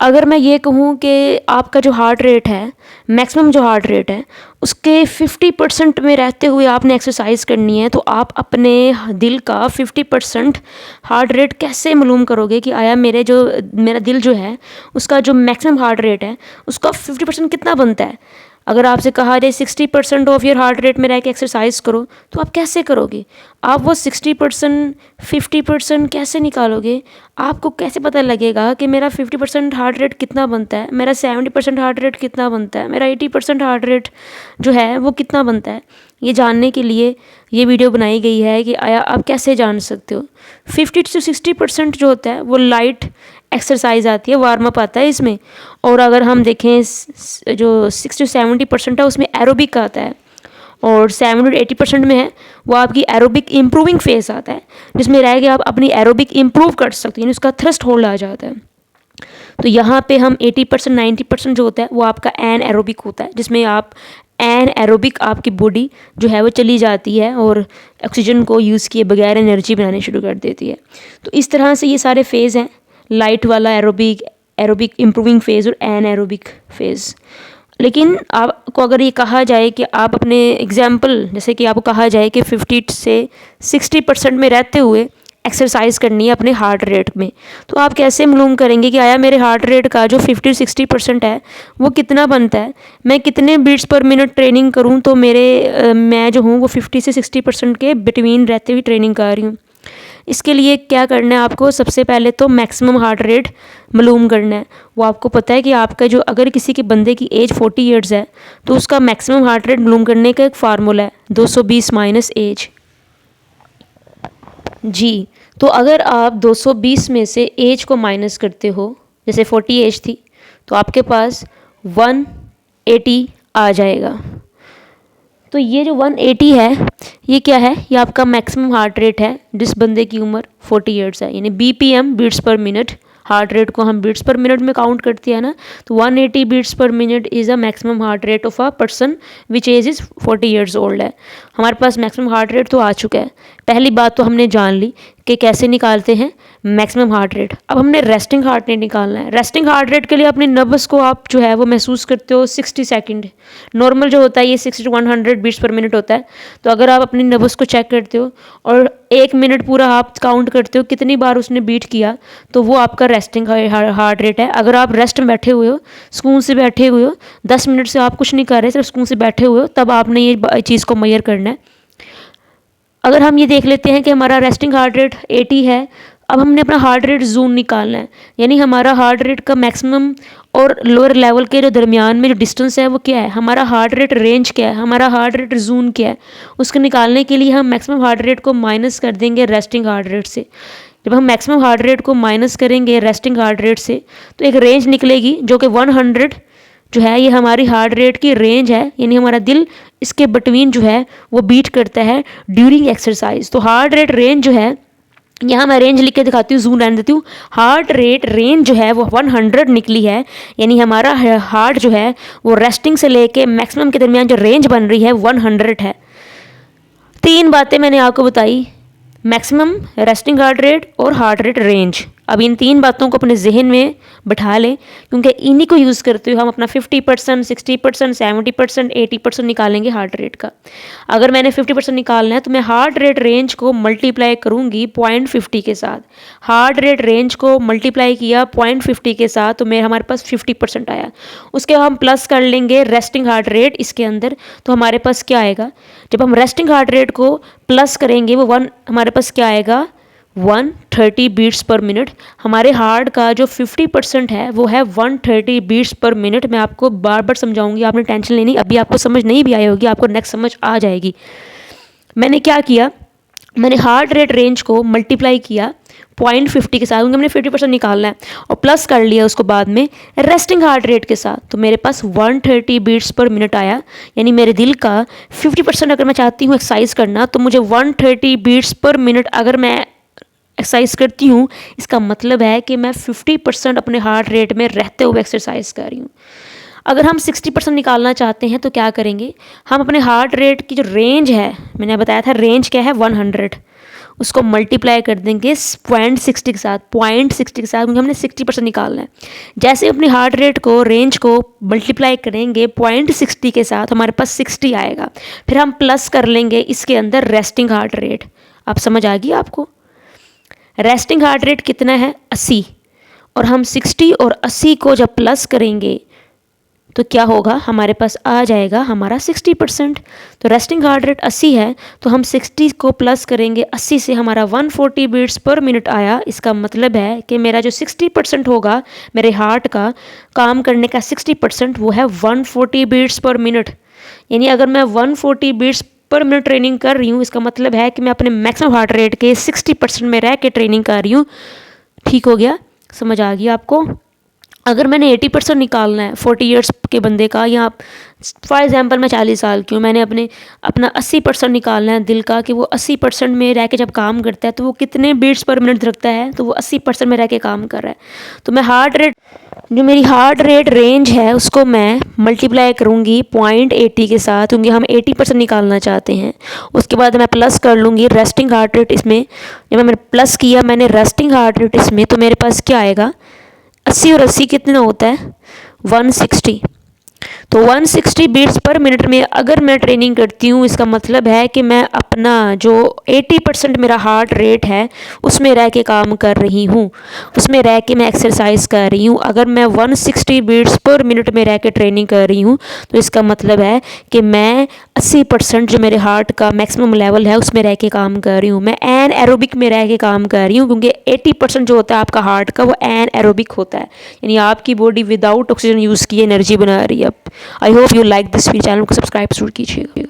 अगर मैं ये कहूँ कि आपका जो हार्ट रेट है, मैक्सिमम जो हार्ट रेट है उसके 50% में रहते हुए आपने एक्सरसाइज करनी है, तो आप अपने दिल का 50% हार्ट रेट कैसे मालूम करोगे कि आया मेरा दिल जो है उसका जो मैक्सिमम हार्ट रेट है उसका 50% कितना बनता है। अगर आपसे कहा जाए 60% ऑफ योर हार्ट रेट में रह के एक्सरसाइज करो, तो आप कैसे करोगे? आप वो 60% 50% कैसे निकालोगे? आपको कैसे पता लगेगा कि मेरा 50% हार्ट रेट कितना बनता है, मेरा 70% हार्ट रेट कितना बनता है, मेरा 80% हार्ट रेट जो है वो कितना बनता है? ये जानने के लिए ये वीडियो बनाई गई है कि आया आप कैसे जान सकते हो। 50 से 60% जो होता है वो लाइट एक्सरसाइज आती है, वार्म अप आता है इसमें। और अगर हम देखें जो 60 से 70% है उसमें एरोबिक आता है, और 70 to 80% में है वो आपकी एरोबिक इम्प्रूविंग फेज आता है, जिसमें रह के आप अपनी एरोबिक इम्प्रूव कर सकते हैं, उसका थ्रस्ट होल्ड आ जाता है। तो यहाँ पे हम 80% 90% जो होता है वो आपका एन एरोबिक होता है, जिसमें आप एन एरोबिक आपकी बॉडी जो है वो चली जाती है और ऑक्सीजन को यूज़ किए बगैर एनर्जी बनानी शुरू कर देती है। तो इस तरह से ये सारे फेज़ हैं, लाइट वाला एरोबिक, एरोबिक इम्प्रूविंग फेज़ और एन एरोबिक फेज़। लेकिन आपको अगर ये कहा जाए कि आप अपने एग्जाम्पल, जैसे कि आपको कहा जाए कि 50 से 60% में रहते हुए एक्सरसाइज करनी है अपने हार्ट रेट में, तो आप कैसे मालूम करेंगे कि आया मेरे हार्ट रेट का जो 50-60% है वो कितना बनता है? मैं कितने बीट्स पर मिनट ट्रेनिंग करूं तो मैं जो हूँ वो 50 से 60% के बिटवीन रहते हुए ट्रेनिंग कर रही हूँ। इसके लिए क्या करना है आपको? सबसे पहले तो मैक्सिमम हार्ट रेट मालूम करना है। वो आपको पता है कि आपका जो, अगर किसी के बंदे की एज 40 ईयर्स है तो उसका मैक्सिमम हार्ट रेट मालूम करने का एक फार्मूला है 220 माइनस एज। जी, तो अगर आप 220 में से एज को माइनस करते हो, जैसे 40 एज थी तो आपके पास 180 आ जाएगा। तो ये जो 180 है ये क्या है? ये आपका मैक्सिमम हार्ट रेट है जिस बंदे की उम्र 40 ईयर्स है, यानी BPM, beats per minute. Heart rate को हम बीट्स पर मिनट में काउंट करते हैं ना, तो 180 beats per minute is a maximum heart rate of a person which age is 40 years old है। हमारे पास मैक्सिमम हार्ट रेट तो आ चुका है। पहली बात तो हमने जान ली कि कैसे निकालते हैं मैक्सिमम हार्ट रेट। अब हमने रेस्टिंग हार्ट रेट निकालना है। रेस्टिंग हार्ट रेट के लिए अपने नर्वस को आप जो है वो महसूस करते हो 60 सेकंड। नॉर्मल जो होता है ये 60 to 100 बीट्स पर मिनट होता है। तो अगर आप अपनी नर्वस को चेक करते हो और 1 मिनट पूरा आप काउंट करते हो कितनी बार उसने बीट किया, तो वो आपका रेस्टिंग हार्ट रेट है। अगर आप रेस्ट में बैठे हुए हो, सुकून से बैठे हुए हो, 10 मिनट से आप कुछ नहीं कर रहे, सिर्फ सुकून से बैठे हुए हो, तब आपने ये चीज़ को मेजर करना है। अगर हम ये देख लेते हैं कि हमारा रेस्टिंग हार्ट रेट 80 है, अब हमने अपना हार्ट रेट जोन निकालना है, यानी हमारा हार्ट रेट का मैक्सिमम और लोअर लेवल के जो दरमियान में जो डिस्टेंस है वो क्या है, हमारा हार्ट रेट रेंज क्या है, हमारा हार्ट रेट जोन क्या है। उसको निकालने के लिए हम मैक्सिमम हार्ट रेट को माइनस कर देंगे रेस्टिंग हार्ट रेट से। जब हम मैक्सिमम हार्ट रेट को माइनस करेंगे रेस्टिंग हार्ट रेट से तो एक रेंज निकलेगी जो कि 100 जो है ये हमारी हार्ट रेट की रेंज है, यानी हमारा दिल इसके बिटवीन जो है वो बीट करता है ड्यूरिंग एक्सरसाइज। तो हार्ट रेट रेंज जो है, यहाँ मैं रेंज लिख के दिखाती हूँ, जूम रहने देती हूँ। हार्ट रेट रेंज जो है वो 100 निकली है, यानी हमारा हार्ट जो है वो रेस्टिंग से लेके मैक्सिमम के दरमियान जो रेंज बन रही है 100 है। 3 बातें मैंने आपको बताई, मैक्सिमम, रेस्टिंग हार्ट रेट और हार्ट रेट रेंज। अब इन 3 बातों को अपने जहन में बैठा लें, क्योंकि इन्हीं को यूज़ करते हुए हम अपना 50%, 60%, 70%, 80% निकालेंगे हार्ट रेट का। अगर मैंने 50% निकालना है तो मैं हार्ट रेट रेंज को मल्टीप्लाई करूँगी 0.50 के साथ। हार्ट रेट रेंज को मल्टीप्लाई किया 0.50 के साथ तो हमारे पास 50% आया। उसके हम प्लस कर लेंगे रेस्टिंग हार्ट रेट इसके अंदर, तो हमारे पास क्या आएगा? जब हम रेस्टिंग हार्ट रेट को प्लस करेंगे वो हमारे पास क्या आएगा? 130 बीट्स पर मिनट। हमारे हार्ट का जो 50% है वो है 130 बीट्स पर मिनट। मैं आपको बार बार समझाऊंगी, आपने टेंशन लेनी, अभी आपको समझ नहीं भी आई होगी, आपको नेक्स्ट समझ आ जाएगी। मैंने क्या किया, मैंने हार्ट रेट रेंज को मल्टीप्लाई किया 0.50 के साथ, क्योंकि मैंने 50% निकालना है, और प्लस कर लिया उसको बाद में रेस्टिंग हार्ट रेट के साथ, तो मेरे पास 130 बीट्स पर मिनट आया। यानी मेरे दिल का 50% अगर मैं चाहती हूँ एक्सरसाइज करना तो मुझे 130 बीट्स पर मिनट अगर मैं एक्सरसाइज करती हूँ, इसका मतलब है कि मैं 50% अपने हार्ट रेट में रहते हुए एक्सरसाइज कर रही हूँ। अगर हम 60% निकालना चाहते हैं तो क्या करेंगे, हम अपने हार्ट रेट की जो रेंज है, मैंने बताया था रेंज क्या है 100, उसको मल्टीप्लाई कर देंगे 0.60 के साथ, 0.60 के साथ, क्योंकि हमने 60% निकालना है। जैसे अपनी हार्ट रेट को, रेंज को मल्टीप्लाई करेंगे 0.60 के साथ, हमारे पास 60 आएगा। फिर हम प्लस कर लेंगे इसके अंदर रेस्टिंग हार्ट रेट। आप समझ आ गई आपको? रेस्टिंग हार्ट रेट कितना है? 80, और हम 60 और 80 को जब प्लस करेंगे तो क्या होगा, हमारे पास आ जाएगा हमारा 60%। तो रेस्टिंग हार्ट रेट 80 है, तो हम 60 को प्लस करेंगे 80 से, हमारा 140 बीट्स पर मिनट आया। इसका मतलब है कि मेरा जो 60% होगा मेरे हार्ट का काम करने का 60%, वो है 140 बीट्स पर मिनट। यानी अगर मैं 140 बीट्स पर मिनट ट्रेनिंग कर रही हूँ, इसका मतलब है कि मैं अपने मैक्सिमम हार्ट रेट के 60% में रह के ट्रेनिंग कर रही हूँ। ठीक हो गया? समझ आ गई आपको? अगर मैंने 80% निकालना है 40 ईयर्स के बंदे का, या फॉर एग्जांपल मैं 40 साल की हूँ, मैंने अपना 80% निकालना है दिल का, कि वो 80% में रह के जब काम करता है तो वो कितने बीट्स पर मिनट रखता है, तो वो 80% में रह के काम कर रहा है। तो मैं हार्ट रेट, जो मेरी हार्ट रेट रेंज है, उसको मैं मल्टीप्लाई करूँगी 0.80 के साथ, क्योंकि हम 80% निकालना चाहते हैं। उसके बाद मैं प्लस कर लूँगी रेस्टिंग हार्ट रेट इसमें। जब मैंने प्लस किया, मैंने रेस्टिंग हार्ट रेट इसमें, तो मेरे पास क्या आएगा, 80 और 80 कितना होता है, 160। तो 160 बीट्स पर मिनट में अगर मैं ट्रेनिंग करती हूँ, इसका मतलब है कि मैं अपना जो 80% मेरा हार्ट रेट है उसमें रह के काम कर रही हूँ, उसमें रह के मैं एक्सरसाइज कर रही हूँ। अगर मैं 160 बीट्स पर मिनट में रह के ट्रेनिंग कर रही हूँ, तो इसका मतलब है कि मैं 80% जो मेरे हार्ट का मैक्सिमम लेवल है उसमें रह के काम कर रही हूँ। मैं एन एरोबिक में रह के काम कर रही हूँ, क्योंकि 80% जो होता है आपका हार्ट का, वो एन एरोबिक होता है, यानी आपकी बॉडी विदाउट ऑक्सीजन यूज़ किए एनर्जी बना रही है। I hope you like this video. Channel को सब्सक्राइब जरूर कीजिएगा।